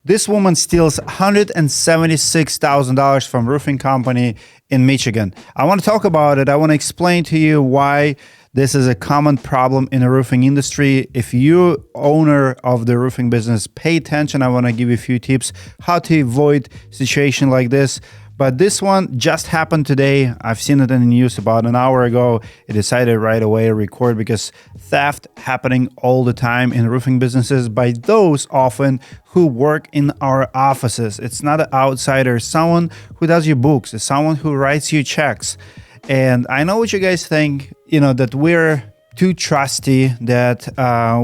This woman steals $176,000 from roofing company in Michigan. I want to talk about it. I want to explain to you why this is a common problem in the roofing industry. If you're owner of the roofing business, pay attention. I want to give you a few tips how to avoid situation like this. But this one just happened today. I've seen it in the news about an hour ago. I decided right away to record because theft happening all the time in roofing businesses by those often who work in our offices. It's not an outsider, it's someone who does your books, it's someone who writes you checks. And I know what you guys think, that we're too trusty, that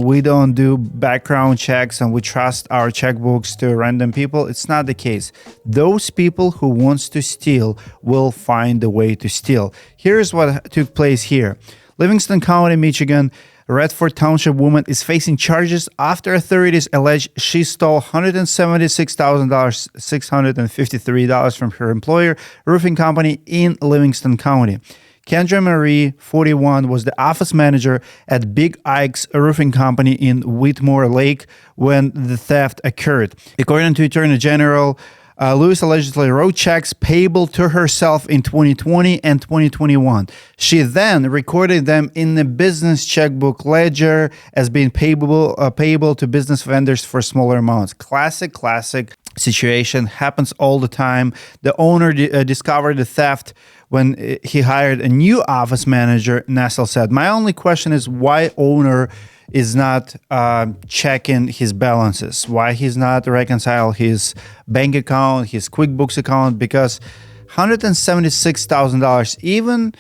we don't do background checks and we trust our checkbooks to random people. It's not the case. Those people who wants to steal will find a way to steal. Here's what took place here. Livingston County, Michigan, Redford Township woman is facing charges after authorities allege she stole $176,653 from her employer, roofing company in Livingston County. Kendra Marie, 41, was the office manager at Big Ike's Roofing Company in Whitmore Lake when the theft occurred. According to Attorney General, Lewis allegedly wrote checks payable to herself in 2020 and 2021. She then recorded them in the business checkbook ledger as being payable to business vendors for smaller amounts. Classic situation, happens all the time. The owner discovered the theft when he hired a new office manager, Nessel said. My only question is why owner is not checking his balances, why he's not reconcile his bank account, his QuickBooks account, because $176,000, even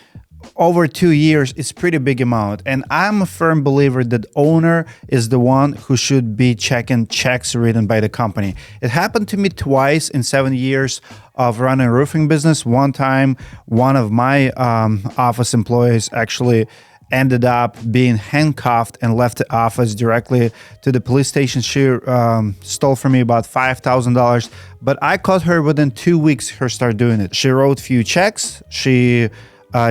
over 2 years, is pretty big amount. And I'm a firm believer that owner is the one who should be checking checks written by the company. It happened to me twice in 7 years of running a roofing business. One time, one of my office employees actually ended up being handcuffed and left the office directly to the police station. She stole from me about $5,000, but I caught her within 2 weeks her start doing it. She wrote few checks. She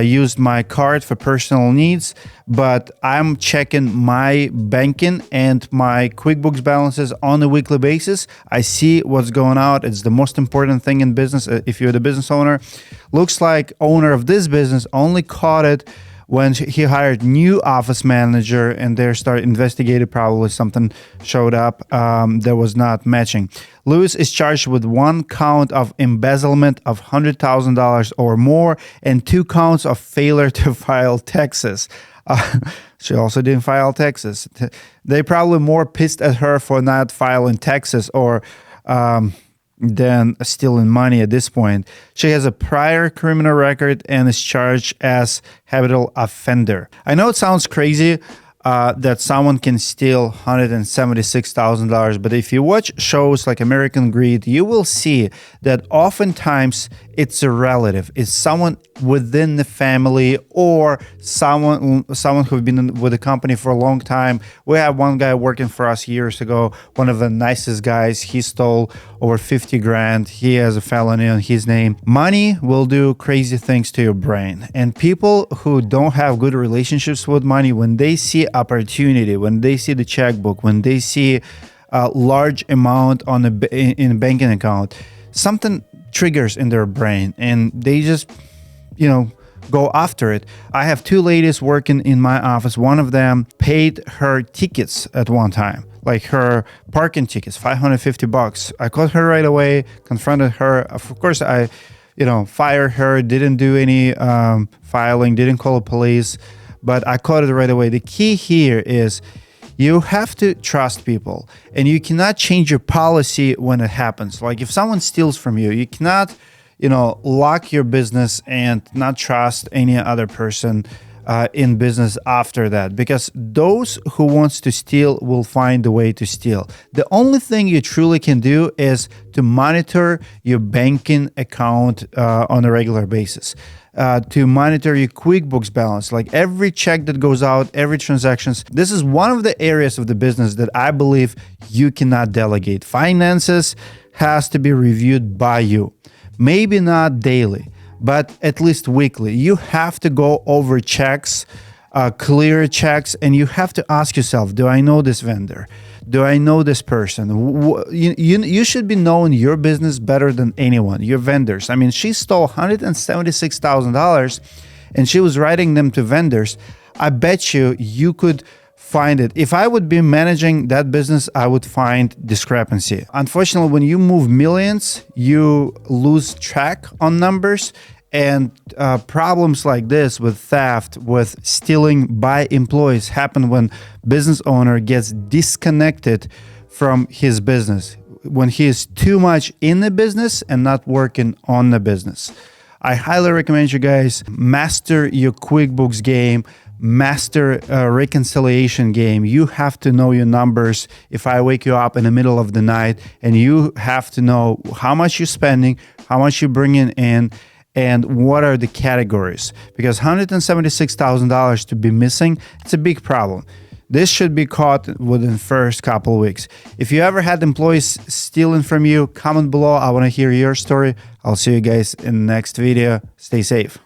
used my card for personal needs, but I'm checking my banking and my QuickBooks balances on a weekly basis. I see what's going out. It's the most important thing in business. If you're the business owner, looks like owner of this business only caught it when he hired new office manager and they started investigating. Probably something showed up that was not matching. Lewis is charged with 1 count of embezzlement of $100,000 or more and 2 counts of failure to file taxes. She also didn't file taxes. They probably more pissed at her for not filing taxes or than stealing money at this point. She has a prior criminal record and is charged as habitual offender. I know it sounds crazy that someone can steal $176,000, but if you watch shows like American Greed, you will see that oftentimes it's a relative, it's someone within the family or someone who's been with the company for a long time. We have one guy working for us years ago, one of the nicest guys. He stole over 50 grand. He has a felony on his name. Money will do crazy things to your brain. And people who don't have good relationships with money, when they see opportunity, when they see the checkbook, when they see a large amount in a banking account, something triggers in their brain and they just, go after it. I have 2 ladies working in my office. One of them paid her tickets at one time, like her parking tickets, $550. I caught her right away, confronted her. Of course, I, fired her, didn't do any filing, didn't call the police, but I caught it right away. The key here is you have to trust people and you cannot change your policy when it happens. Like if someone steals from you, you cannot, lock your business and not trust any other person in business after that, because those who wants to steal will find a way to steal. The only thing you truly can do is to monitor your banking account on a regular basis. To monitor your QuickBooks balance, like every check that goes out, every transactions. This is one of the areas of the business that I believe you cannot delegate. Finances has to be reviewed by you. Maybe not daily, but at least weekly. You have to go over checks clear checks, and you have to ask yourself, do I know this vendor? Do I know this person? You should be knowing your business better than anyone, your vendors. I mean, she stole $176,000 and she was writing them to vendors. I bet you could find it. If I would be managing that business, I would find discrepancy. Unfortunately, when you move millions, you lose track on numbers. And problems like this with theft, with stealing by employees happen when business owner gets disconnected from his business, when he is too much in the business and not working on the business. I highly recommend you guys master your QuickBooks game, master reconciliation game. You have to know your numbers. If I wake you up in the middle of the night, and you have to know how much you're spending, how much you're bringing in, and what are the categories, because $176,000 to be missing, it's a big problem. This should be caught within the first couple of weeks. If you ever had employees stealing from you, comment below. I want to hear your story. I'll see you guys in the next video. Stay safe.